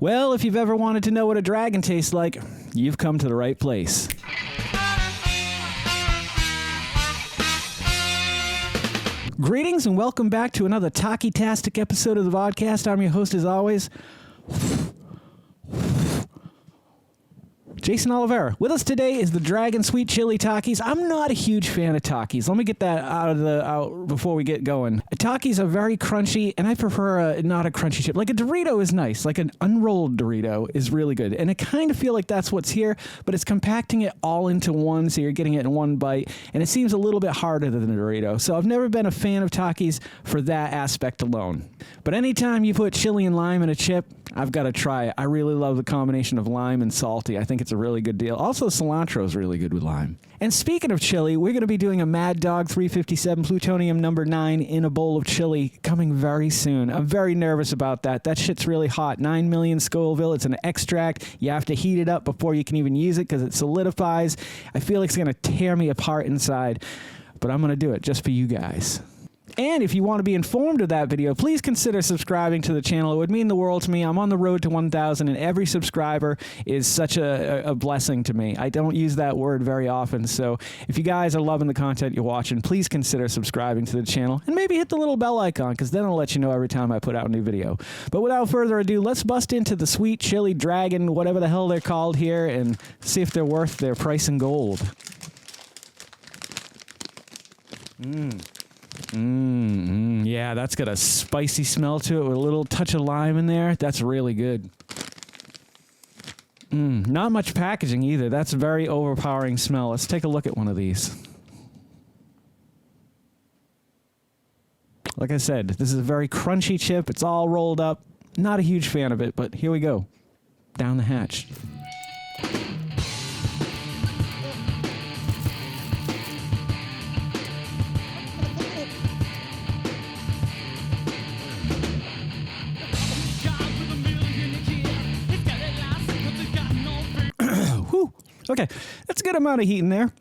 Well, if you've ever wanted to know what a dragon tastes like, you've come to the right place. Greetings and welcome back to another Taki-tastic episode of the Vodkast. I'm your host as always, Jason Oliveira. With us today is the Dragon Sweet Chili Takis. I'm not a huge fan of Takis. Let me get that out before we get going. Takis are very crunchy, and I prefer not a crunchy chip. Like a Dorito is nice. Like an unrolled Dorito is really good. And I kind of feel like that's what's here, but it's compacting it all into one, so you're getting it in one bite, and it seems a little bit harder than a Dorito. So I've never been a fan of Takis for that aspect alone. But anytime you put chili and lime in a chip, I've got to try it. I really love the combination of lime and salty. I think it's a really good deal. Also, cilantro is really good with lime. And speaking of chili, we're going to be doing a Mad Dog 357 plutonium number 9 in a bowl of chili coming very soon. I'm very nervous about that. That shit's really hot. 9 million Scoville. It's an extract. You have to heat it up before you can even use it because it solidifies. I feel like it's going to tear me apart inside, but I'm going to do it just for you guys. And if you want to be informed of that video, please consider subscribing to the channel. It would mean the world to me. I'm on the road to 1,000, and every subscriber is such a blessing to me. I don't use that word very often, so if you guys are loving the content you're watching, please consider subscribing to the channel, and maybe hit the little bell icon, because then it'll let you know every time I put out a new video. But without further ado, let's bust into the Sweet Chili Dragon, whatever the hell they're called here, and see if they're worth their price in gold. Yeah, that's got a spicy smell to it with a little touch of lime in there. That's really good. Not much packaging either. That's a very overpowering smell. Let's take a look at one of these. Like I said, this is a very crunchy chip. It's all rolled up. Not a huge fan of it, but here we go. Down the hatch. Okay, that's a good amount of heat in there.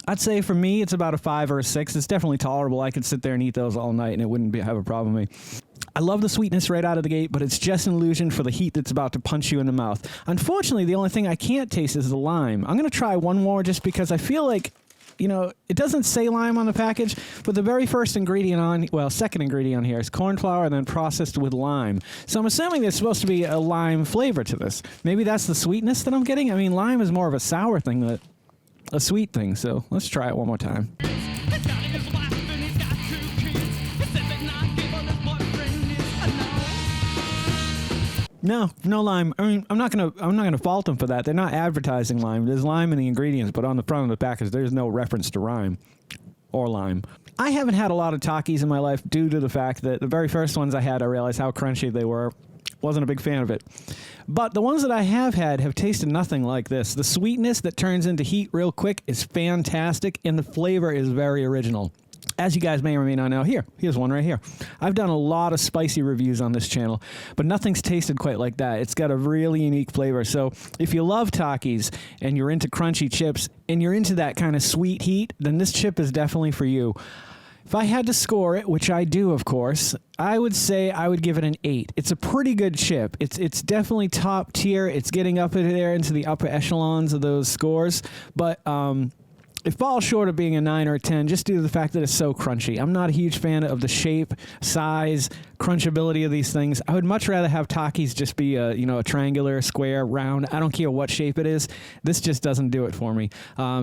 I'd say for me, it's about a 5 or a 6. It's definitely tolerable. I could sit there and eat those all night, and it wouldn't have a problem with me. I love the sweetness right out of the gate, but it's just an illusion for the heat that's about to punch you in the mouth. Unfortunately, the only thing I can't taste is the lime. I'm going to try one more just because I feel like, you know, it doesn't say lime on the package, but the very first ingredient second ingredient on here is corn flour and then processed with lime. So I'm assuming there's supposed to be a lime flavor to this. Maybe that's the sweetness that I'm getting. I mean, lime is more of a sour thing than a sweet thing. So let's try it one more time. No lime. I mean, I'm not gonna fault them for that. They're not advertising lime. There's lime in the ingredients, but on the front of the package, there's no reference to rhyme or lime. I haven't had a lot of Takis in my life due to the fact that the very first ones I had, I realized how crunchy they were. Wasn't a big fan of it. But the ones that I have had have tasted nothing like this. The sweetness that turns into heat real quick is fantastic, and the flavor is very original. As you guys may or may not know, here's one right here. I've done a lot of spicy reviews on this channel, but nothing's tasted quite like that. It's got a really unique flavor. So if you love Takis and you're into crunchy chips and you're into that kind of sweet heat, then this chip is definitely for you. If I had to score it, which I do, of course, I would say I would give it an 8. It's a pretty good chip. It's definitely top tier. It's getting up in there into the upper echelons of those scores, but it falls short of being a 9 or a 10 just due to the fact that it's so crunchy. I'm not a huge fan of the shape, size, crunchability of these things. I would much rather have Takis just be a triangular, square, round. I don't care what shape it is. This just doesn't do it for me.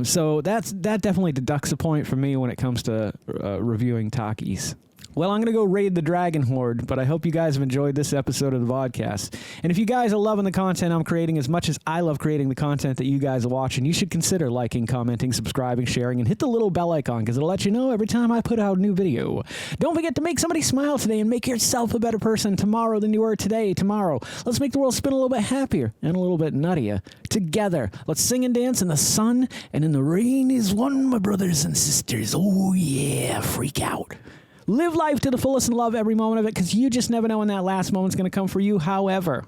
So that definitely deducts a point for me when it comes to reviewing Takis. Well, I'm going to go raid the Dragon Horde, but I hope you guys have enjoyed this episode of the Vodkast. And if you guys are loving the content I'm creating as much as I love creating the content that you guys are watching, you should consider liking, commenting, subscribing, sharing, and hit the little bell icon because it'll let you know every time I put out a new video. Don't forget to make somebody smile today and make yourself a better person tomorrow than you were today. Tomorrow, let's make the world spin a little bit happier and a little bit nuttier. Together, let's sing and dance in the sun and in the rain is one, my brothers and sisters. Oh yeah, freak out. Live life to the fullest and love every moment of it because you just never know when that last moment's going to come for you. However,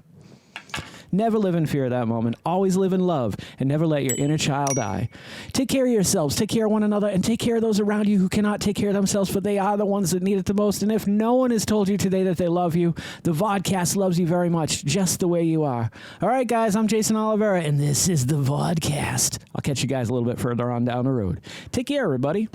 Never live in fear of that moment. Always live in love, and never let your inner child die. Take care of yourselves, take care of one another, and take care of those around you who cannot take care of themselves, for they are the ones that need it the most. And if no one has told you today that they love you, the Vodkast loves you very much, just the way you are. All right, guys, I'm Geycen Oliveira, and this is the Vodkast. I'll catch you guys a little bit further on down the road. Take care, everybody.